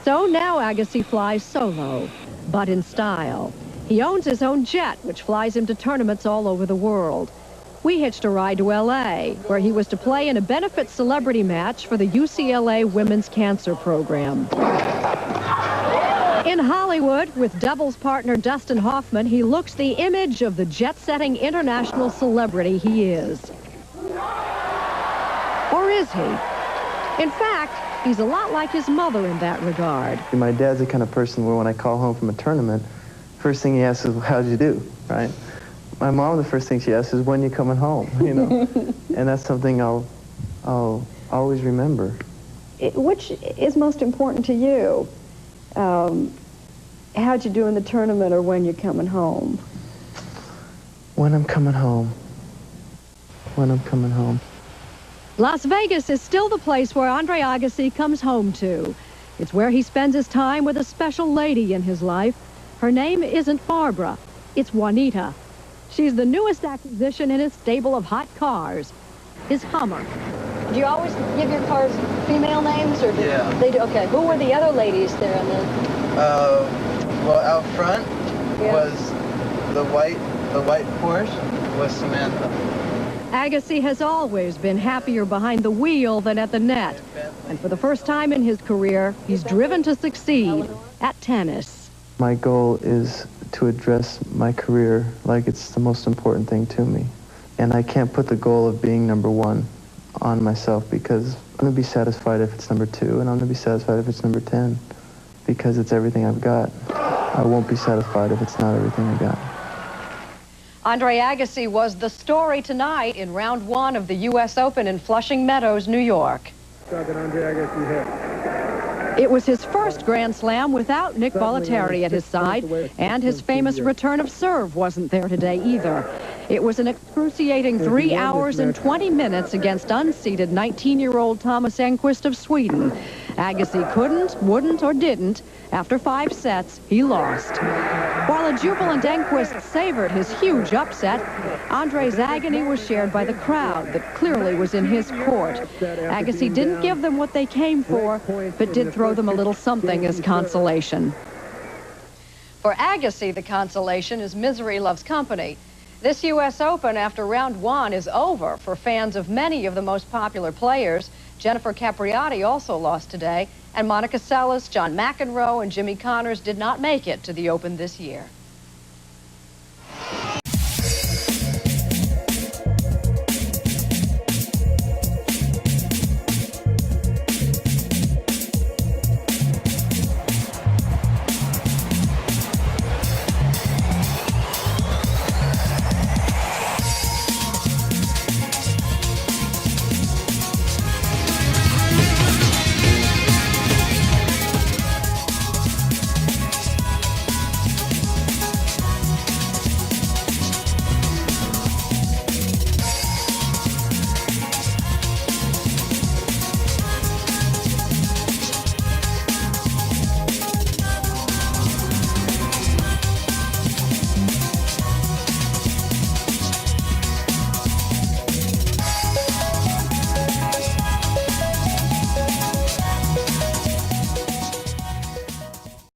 So now Agassi flies solo, but in style. He owns his own jet, which flies him to tournaments all over the world. We hitched a ride to L.A., where he was to play in a benefit celebrity match for the UCLA Women's Cancer Program. In Hollywood, with doubles partner Dustin Hoffman, he looks the image of the jet-setting international celebrity he is. Or is he? In fact, he's a lot like his mother in that regard. My dad's the kind of person where when I call home from a tournament, first thing he asks is, how'd you do, right? My mom, the first thing she asks is, when you coming home, you know? And that's something I'll always remember. Which is most important to you? How'd you do in the tournament or when you're coming home? When I'm coming home. When I'm coming home. Las Vegas is still the place where Andre Agassi comes home to. It's where he spends his time with a special lady in his life. Her name isn't Barbara, it's Juanita. She's the newest acquisition in his stable of hot cars, his Hummer. Do you always give your cars female names, or they do? Okay, who were the other ladies there? Well, out front was the white Porsche was Samantha. Agassi has always been happier behind the wheel than at the net. And for the first time in his career, he's driven to succeed at tennis. My goal is to address my career like it's the most important thing to me. And I can't put the goal of being number one on myself, because I'm going to be satisfied if it's number 2, and I'm going to be satisfied if it's number 10, because it's everything I've got. I won't be satisfied if it's not everything I got. Andre Agassi was the story tonight in round 1 of the U.S. Open in Flushing Meadows, New York. It was his first Grand Slam without Nick Bollettieri at his side, and his famous return of serve wasn't there today either. It was an excruciating 3 hours and 20 minutes against unseeded 19-year-old Thomas Enquist of Sweden. Agassi couldn't, wouldn't, or didn't. After 5 sets, he lost. While a jubilant Enquist savored his huge upset, Andre's agony was shared by the crowd that clearly was in his court. Agassi didn't give them what they came for, but did throw them a little something as consolation. For Agassi, the consolation is misery loves company. This U.S. Open, after round 1, is over for fans of many of the most popular players. Jennifer Capriati also lost today, and Monica Seles, John McEnroe, and Jimmy Connors did not make it to the Open this year.